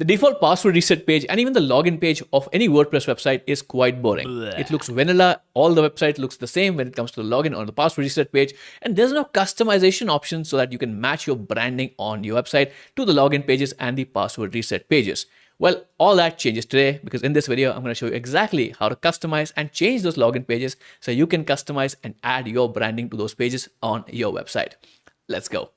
The default password reset page and even the login page of any WordPress website is quite boring. It looks vanilla. All the website looks the same when it comes to the login or the password reset page. And there's no customization option so that you can match your branding on your website to the login pages and the password reset pages. Well, all that changes today because in this video, I'm going to show you exactly how to customize and change those login pages so you can customize and add your branding to those pages on your website. Let's go.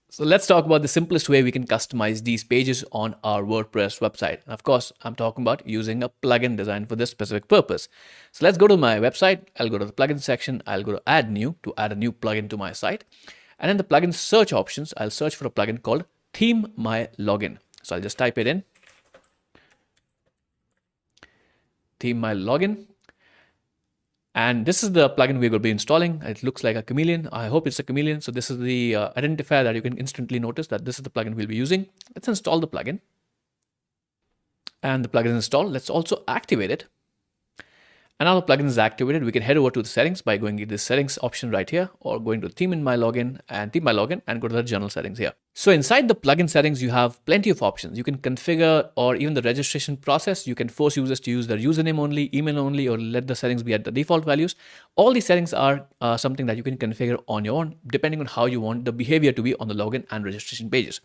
So let's talk about the simplest way we can customize these pages on our WordPress website. And of course, I'm talking about using a plugin designed for this specific purpose. So let's go to my website. I'll go to the plugin section. I'll go to add new to add a new plugin to my site. And in the plugin search options, I'll search for a plugin called Theme My Login. So I'll just type it in. Theme My Login. And this is the plugin we will be installing. It looks like a chameleon. I hope it's a chameleon. So this is the identifier that you can instantly notice that this is the plugin we'll be using. Let's install the plugin. And the plugin is installed. Let's also activate it. And now the plugin is activated. We can head over to the settings by going to the settings option right here, or going to theme in my login and theme my login and go to the general settings here. So inside the plugin settings, you have plenty of options. You can configure, or even the registration process. You can force users to use their username only, email only, or let the settings be at the default values. All these settings are something that you can configure on your own, depending on how you want the behavior to be on the login and registration pages.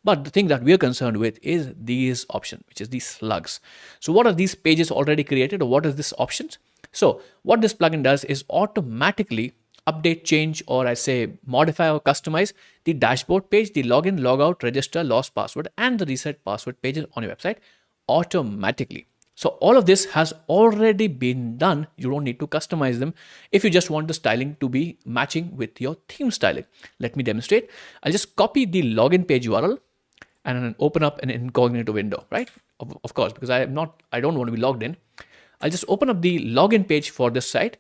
But the thing that we're concerned with is these options, which is these slugs. So what are these pages already created, or what is this options? So what this plugin does is automatically update, change, or I say modify or customize the dashboard page, the login, logout, register, lost password, and the reset password pages on your website automatically. So all of this has already been done. You don't need to customize them if you just want the styling to be matching with your theme styling. Let me demonstrate. I'll just copy the login page URL and then open up an incognito window, right? Of course, because I don't want to be logged in. I'll just open up the login page for this site.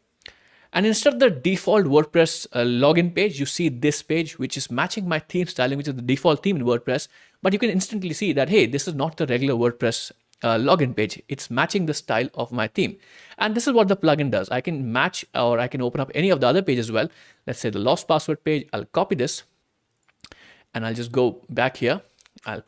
And instead of the default WordPress login page, you see this page, which is matching my theme styling, which is the default theme in WordPress. But you can instantly see that, hey, this is not the regular WordPress login page. It's matching the style of my theme. And this is what the plugin does. I can match, or I can open up any of the other pages as well. Let's say the lost password page. I'll copy this and I'll just go back here. I'll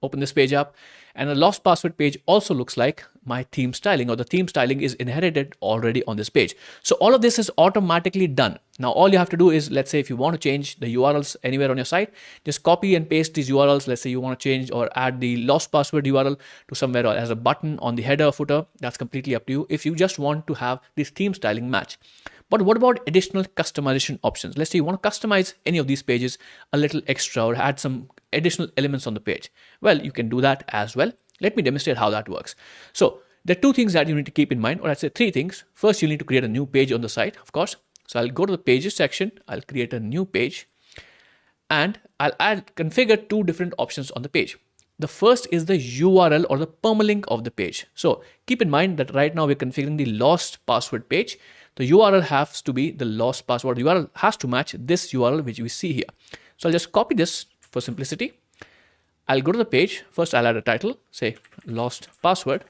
open this page up. And the lost password page also looks like my theme styling, or the theme styling is inherited already on this page. So all of this is automatically done. Now, all you have to do is, let's say if you want to change the URLs anywhere on your site, just copy and paste these URLs. Let's say you want to change or add the lost password URL to somewhere as a button on the header or footer. That's completely up to you if you just want to have this theme styling match. But what about additional customization options? Let's say you want to customize any of these pages a little extra or add some additional elements on the page. Well, you can do that as well. Let me demonstrate how that works. So there are two things that you need to keep in mind, or I'd say three things. First, you need to create a new page on the site, of course. So I'll go to the pages section. I'll create a new page and I'll configure two different options on the page. The first is the URL or the permalink of the page. So keep in mind that right now we're configuring the lost password page. The URL has to be the lost password. The URL has to match this URL, which we see here. So I'll just copy this for simplicity. I'll go to the page. First, I'll add a title, say lost password.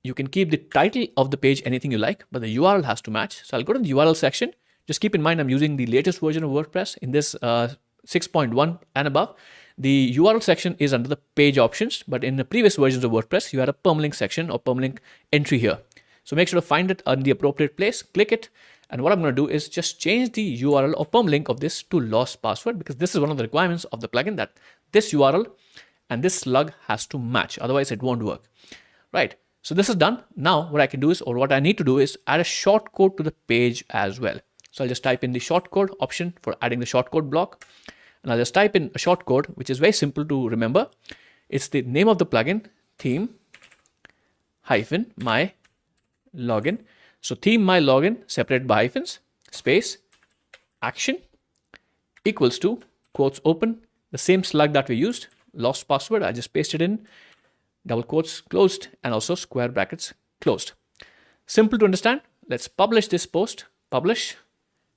You can keep the title of the page anything you like, but the URL has to match. So I'll go to the URL section. Just keep in mind, I'm using the latest version of WordPress in this 6.1 and above. The URL section is under the page options, but in the previous versions of WordPress, you had a permalink section or permalink entry here. So make sure to find it in the appropriate place, click it. And what I'm going to do is just change the URL or permalink of this to lost password, because this is one of the requirements of the plugin, that this URL and this slug has to match. Otherwise, it won't work. Right. So this is done. Now what I can do is, or what I need to do is add a shortcode to the page as well. So I'll just type in the shortcode option for adding the shortcode block. And I'll just type in a shortcode, which is very simple to remember. It's the name of the plugin, theme hyphen my login. So theme my login separated by hyphens, space, action equals to quotes open, the same slug that we used, lost password. I just pasted in, double quotes closed, and also square brackets closed. Simple to understand. Let's publish this post, publish,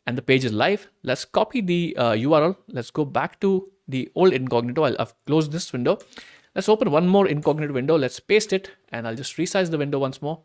and the page is live. Let's copy the URL. Let's go back to the old incognito. I've closed this window. Let's open one more incognito window. Let's paste it, and I'll just resize the window once more.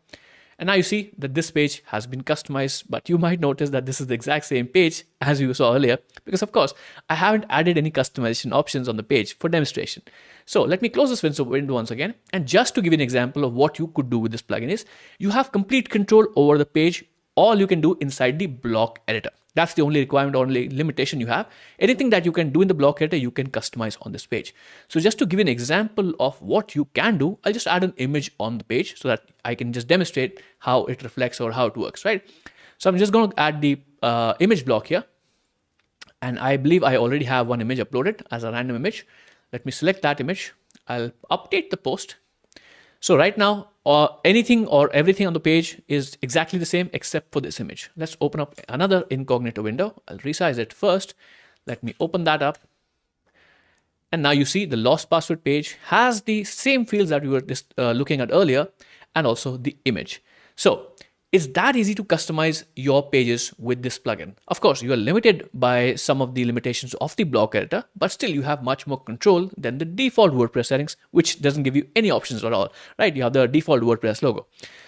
And now you see that this page has been customized, but you might notice that this is the exact same page as you saw earlier, because of course, I haven't added any customization options on the page for demonstration. So let me close this window once again. And just to give you an example of what you could do with this plugin is, you have complete control over the page. All you can do inside the block editor. That's the only requirement, only limitation you have. Anything that you can do in the block editor, you can customize on this page. So just to give you an example of what you can do, I'll just add an image on the page so that I can just demonstrate how it reflects or how it works, right? So I'm just going to add the image block here. And I believe I already have one image uploaded as a random image. Let me select that image. I'll update the post. So right now, anything or everything on the page is exactly the same except for this image. Let's open up another incognito window. I'll resize it first. Let me open that up. And now you see the lost password page has the same fields that we were just looking at earlier, and also the image. So it's that easy to customize your pages with this plugin. Of course, you are limited by some of the limitations of the block editor, but still you have much more control than the default WordPress settings, which doesn't give you any options at all, right? You have the default WordPress logo.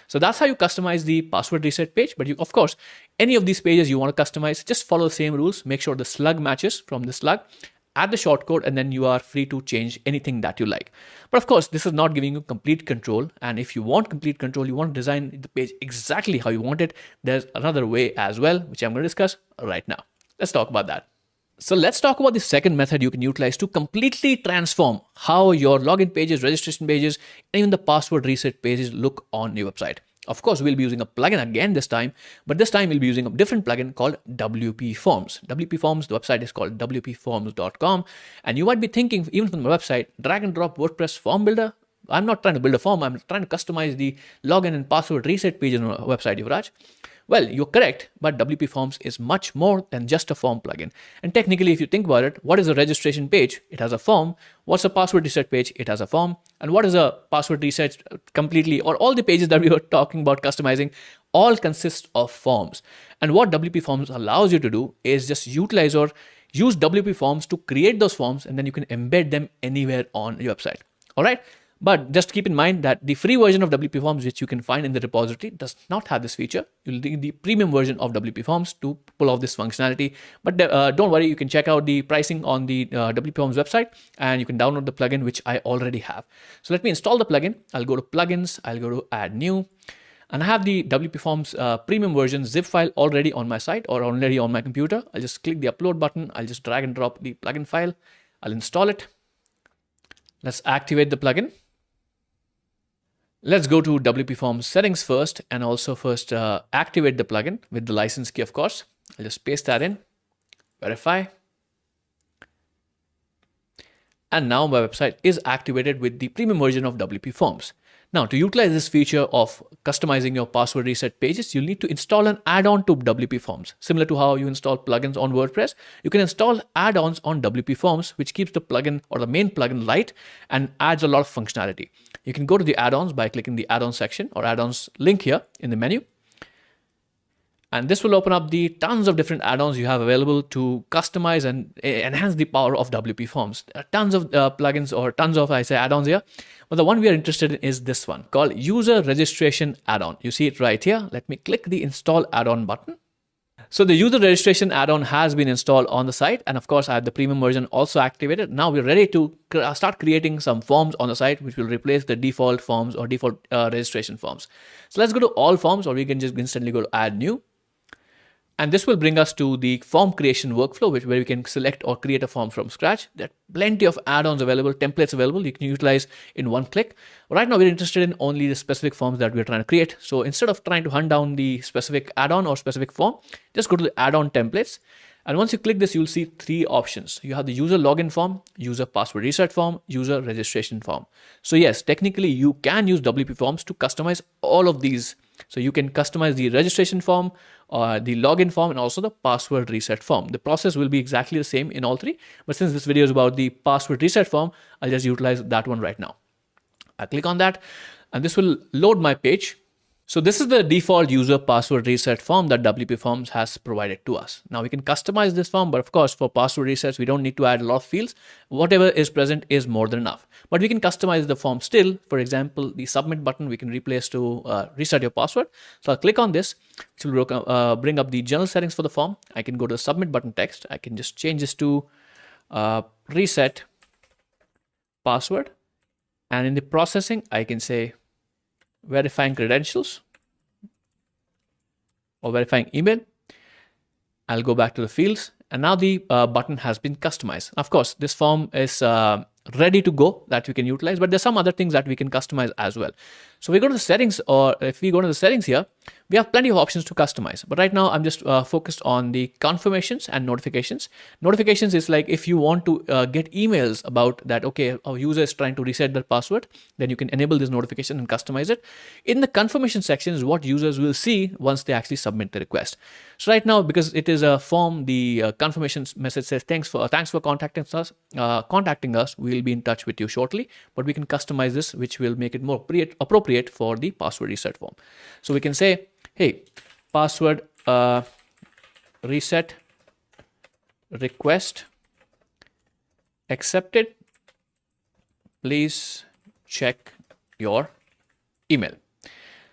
So that's how you customize the password reset page. But you, of course, any of these pages you want to customize, just follow the same rules. Make sure the slug matches from the slug. Add the shortcode, and then you are free to change anything that you like. But of course, this is not giving you complete control. And if you want complete control, you want to design the page exactly how you want it, there's another way as well, which I'm going to discuss right now. Let's talk about that. So let's talk about the second method you can utilize to completely transform how your login pages, registration pages, and even the password reset pages look on your website. Of course, we'll be using a plugin again this time, but this time we'll be using a different plugin called WP Forms. WP Forms, the website is called wpforms.com. And you might be thinking, even from the website, drag and drop WordPress form builder. I'm not trying to build a form. I'm trying to customize the login and password reset page on our website, Yuvraj. Well, you're correct, but WP Forms is much more than just a form plugin. And technically, if you think about it, what is a registration page? It has a form. What's a password reset page? It has a form. And what is a password reset completely, or all the pages that we were talking about customizing, all consist of forms. And what WP Forms allows you to do is just utilize or use WP Forms to create those forms, and then you can embed them anywhere on your website. All right. But just keep in mind that the free version of WP Forms, which you can find in the repository, does not have this feature. You'll need the premium version of WP Forms to pull off this functionality. But don't worry, you can check out the pricing on the WP Forms website, and you can download the plugin, which I already have. So let me install the plugin. I'll go to plugins. I'll go to add new. And I have the WP Forms premium version zip file already on my site or already on my computer. I'll just click the upload button. I'll just drag and drop the plugin file. I'll install it. Let's activate the plugin. Let's go to WP Forms settings first, and also first activate the plugin with the license key, of course. I'll just paste that in, verify. And now my website is activated with the premium version of WP Forms. Now, to utilize this feature of customizing your password reset pages, you'll need to install an add-on to WP Forms. Similar to how you install plugins on WordPress, you can install add-ons on WP Forms, which keeps the plugin or the main plugin light and adds a lot of functionality. You can go to the add-ons by clicking the add-ons section or add-ons link here in the menu. And this will open up the tons of different add-ons you have available to customize and enhance the power of WP Forms. There are tons of plugins or tons of, add-ons here. But the one we are interested in is this one called User Registration Add-on. You see it right here. Let me click the Install Add-on button. So the User Registration Add-on has been installed on the site. And of course, I have the premium version also activated. Now we're ready to start creating some forms on the site, which will replace the default forms or default registration forms. So let's go to All Forms, or we can just instantly go to Add New. And this will bring us to the form creation workflow, where we can select or create a form from scratch. There are plenty of add-ons available, templates available you can utilize in one click. Right now, we're interested in only the specific forms that we're trying to create. So instead of trying to hunt down the specific add-on or specific form, just go to the add-on templates. And once you click this, you'll see three options. You have the user login form, user password reset form, user registration form. So yes, technically, you can use WP Forms to customize all of these. So you can customize the registration form, the login form, and also the password reset form. The process will be exactly the same in all three. But since this video is about the password reset form, I'll just utilize that one right now. I click on that, and this will load my page. So this is the default user password reset form that WP Forms has provided to us. Now we can customize this form, but of course for password resets, we don't need to add a lot of fields. Whatever is present is more than enough. But we can customize the form still. For example, the submit button we can replace to reset your password. So I'll click on this, which will bring up the general settings for the form. I can go to the submit button text. I can just change this to reset password. And in the processing, I can say verifying credentials or verifying email. I'll go back to the fields, and now the button has been customized. Of course, this form is ready to go that we can utilize, but there's some other things that we can customize as well. So we go to the settings, or if we go to the settings here, we have plenty of options to customize. But right now I'm just focused on the confirmations and notifications. Notifications is like if you want to get emails about that, okay, our user is trying to reset their password, then you can enable this notification and customize it. In the confirmation section is what users will see once they actually submit the request. So right now, because it is a form, the confirmation message says thanks for contacting us. We'll be in touch with you shortly. But we can customize this, which will make it more appropriate for the password reset form. So we can say, hey, password reset request accepted. Please check your email.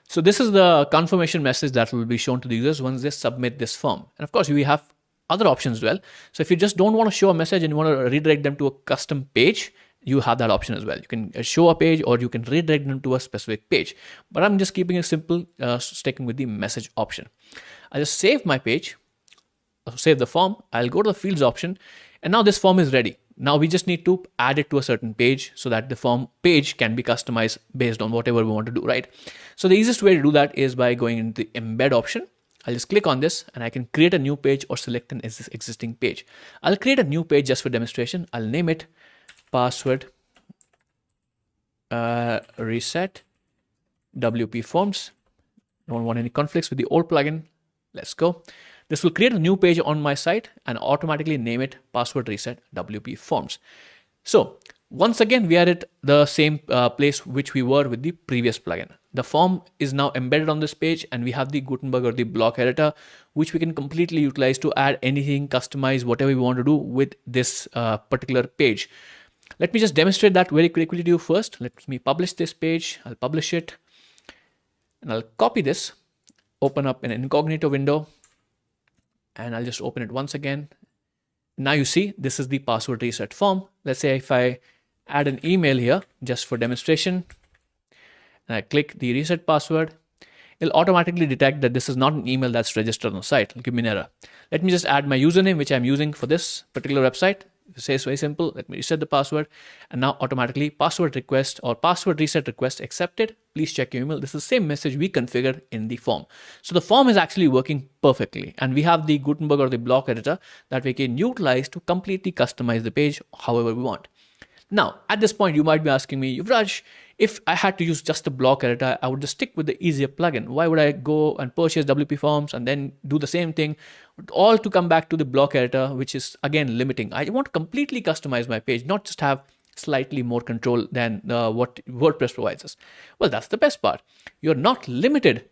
So this is the confirmation message that will be shown to the users once they submit this form. And of course, we have other options as well. So if you just don't want to show a message and you want to redirect them to a custom page, you have that option as well. You can show a page or you can redirect them to a specific page. But I'm just keeping it simple, sticking with the message option. I'll just save my page, save the form. I'll go to the fields option, and now this form is ready. Now we just need to add it to a certain page so that the form page can be customized based on whatever we want to do, right? So the easiest way to do that is by going into the embed option. I'll just click on this and I can create a new page or select an existing page. I'll create a new page just for demonstration. I'll name it password reset WP Forms. Don't want any conflicts with the old plugin. Let's go. This will create a new page on my site and automatically name it password reset WP Forms. So once again, we are at the same place which we were with the previous plugin. The form is now embedded on this page, and we have the Gutenberg or the block editor, which we can completely utilize to add anything, customize whatever we want to do with this particular page. Let me just demonstrate that very quickly to you first. Let me publish this page. I'll publish it and I'll copy this, open up an incognito window, and I'll just open it once again. Now you see this is the password reset form. Let's say if I add an email here just for demonstration and I click the reset password, it'll automatically detect that this is not an email that's registered on the site. It'll give me an error. Let me just add my username, which I'm using for this particular website. It says very simple. Let me reset the password, and now automatically password request or password reset request accepted. Please check your email. This is the same message we configured in the form. So the form is actually working perfectly, and we have the Gutenberg or the block editor that we can utilize to completely customize the page however we want. Now, at this point, you might be asking me, Yuvraj, if I had to use just the block editor, I would just stick with the easier plugin. Why would I go and purchase WP Forms and then do the same thing, all to come back to the block editor, which is again limiting? I want to completely customize my page, not just have slightly more control than what WordPress provides us. Well, that's the best part. You're not limited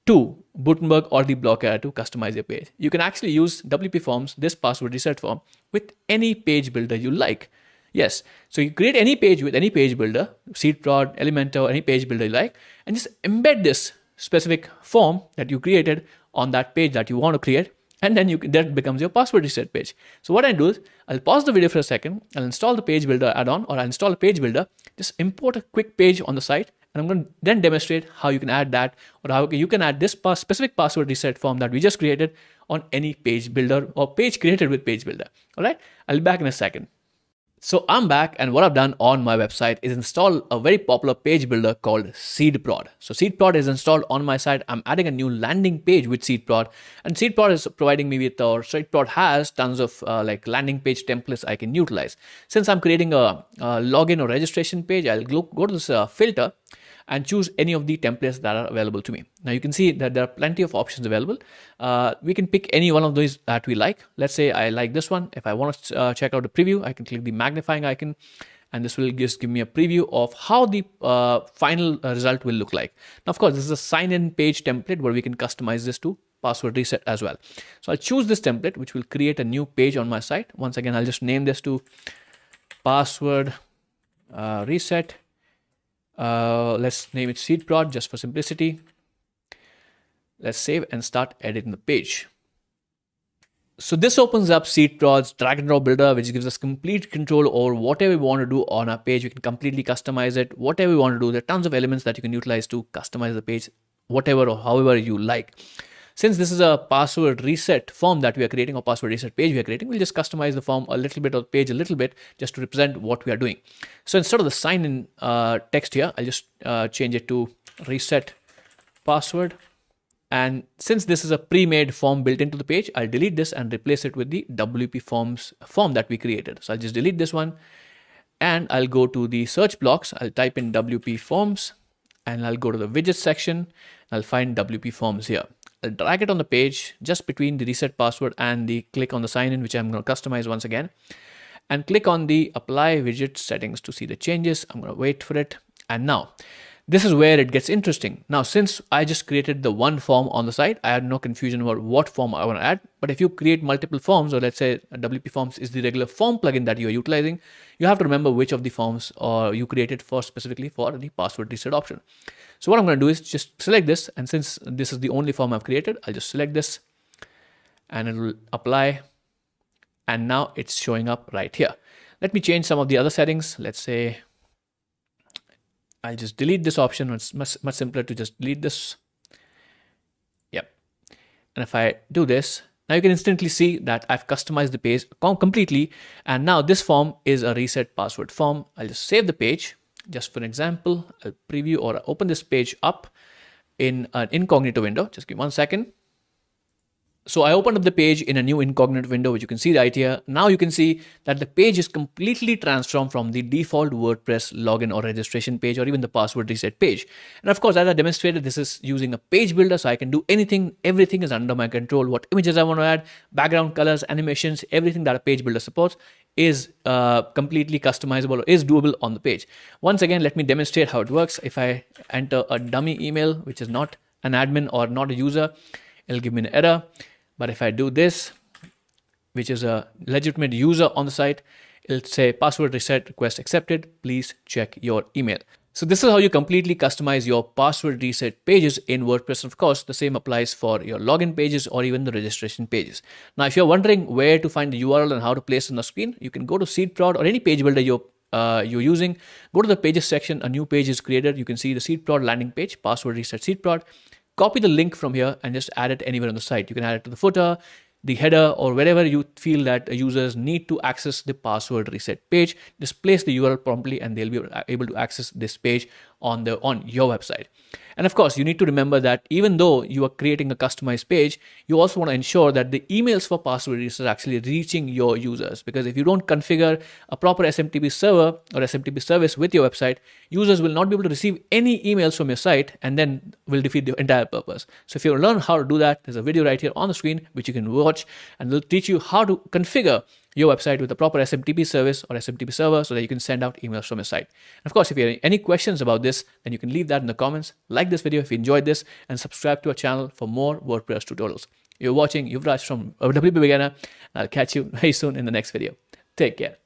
to Gutenberg or the block editor to customize your page. You can actually use WP Forms, this password reset form, with any page builder you like. Yes, so you create any page with any page builder, Seedprod, Elementor, any page builder you like, and just embed this specific form that you created on that page that you want to create, and then that becomes your password reset page. So what I do is I'll pause the video for a second, I'll install the page builder add-on, or I'll install a page builder, just import a quick page on the site, and I'm going to then demonstrate how you can add that, or how you can add this specific password reset form that we just created on any page builder or page created with page builder. All right, I'll be back in a second. So I'm back, and what I've done on my website is install a very popular page builder called Seedprod. So Seedprod is installed on my site. I'm adding a new landing page with Seedprod, and Seedprod is providing me with, or Seedprod has tons of like landing page templates I can utilize. Since I'm creating a login or registration page, I'll go to this filter and choose any of the templates that are available to me. Now you can see that there are plenty of options available. We can pick any one of those that we like. Let's say I like this one. If I want to check out the preview, I can click the magnifying icon And this will just give me a preview of how the final result will look like. Now, of course, this is a sign-in page template where we can customize this to password reset as well. So I'll choose this template, which will create a new page on my site. Once again, I'll just name this to password reset. Let's name it seed prod just for simplicity. Let's save and start editing the page. So this opens up Seed Prod's drag and drop builder, which gives us complete control over whatever we want to do on our page. We can completely customize it, whatever we want to do. There are tons of elements that you can utilize to customize the page, whatever or however you like. Since this is a password reset form that we are creating, or password reset page we are creating, we'll just customize the form a little bit or the page a little bit just to represent what we are doing. So instead of the sign in text here, I'll just change it to reset password. And since this is a pre-made form built into the page, I'll delete this and replace it with the WP Forms form that we created. So I'll just delete this one and I'll go to the search blocks. I'll type in WP Forms and I'll go to the widgets section. I'll find WP Forms here. I'll drag it on the page just between the reset password and the click on the sign in, which I'm going to customize once again, and click on the apply widget settings to see the changes. I'm going to wait for it. And now, this is where it gets interesting. Now, since I just created the one form on the site, I had no confusion about what form I want to add. But if you create multiple forms, or let's say WP Forms is the regular form plugin that you're utilizing, you have to remember which of the forms you created for specifically for the password reset option. So what I'm going to do is just select this. And since this is the only form I've created, I'll just select this and it will apply. And now it's showing up right here. Let me change some of the other settings. Let's say I'll just delete this option. It's much simpler to just delete this. Yep. And if I do this, now you can instantly see that I've customized the page completely. And now this form is a reset password form. I'll just save the page. Just for an example, I'll preview or open this page up in an incognito window. Just give me 1 second. So I opened up the page in a new incognito window, which you can see right here. Now you can see that the page is completely transformed from the default WordPress login or registration page, or even the password reset page. And of course, as I demonstrated, this is using a page builder, so I can do anything. Everything is under my control. What images I want to add, background colors, animations, everything that a page builder supports is completely customizable or is doable on the page. Once again, let me demonstrate how it works. If I enter a dummy email, which is not an admin or not a user, it'll give me an error. But if I do this, which is a legitimate user on the site, it'll say password reset request accepted. Please check your email. So this is how you completely customize your password reset pages in WordPress. Of course, the same applies for your login pages or even the registration pages. Now, if you're wondering where to find the URL and how to place it on the screen, you can go to SeedProd or any page builder you're using. Go to the pages section. A new page is created. You can see the SeedProd landing page, password reset SeedProd. Copy the link from here and just add it anywhere on the site. You can add it to the footer, the header, or wherever you feel that users need to access the password reset page. Just place the URL promptly and they'll be able to access this page on your website. And of course, you need to remember that even though you are creating a customized page, you also want to ensure that the emails for password reset are actually reaching your users. Because if you don't configure a proper SMTP server or SMTP service with your website, users will not be able to receive any emails from your site and then will defeat the entire purpose. So if you want to learn how to do that, there's a video right here on the screen which you can watch, and it'll teach you how to configure your website with a proper SMTP service or SMTP server so that you can send out emails from your site. And of course, if you have any questions about this, then you can leave that in the comments. Like this video if you enjoyed this, and subscribe to our channel for more WordPress tutorials. You're watching Yuvraj from WP Beginner, and I'll catch you very soon in the next video. Take care.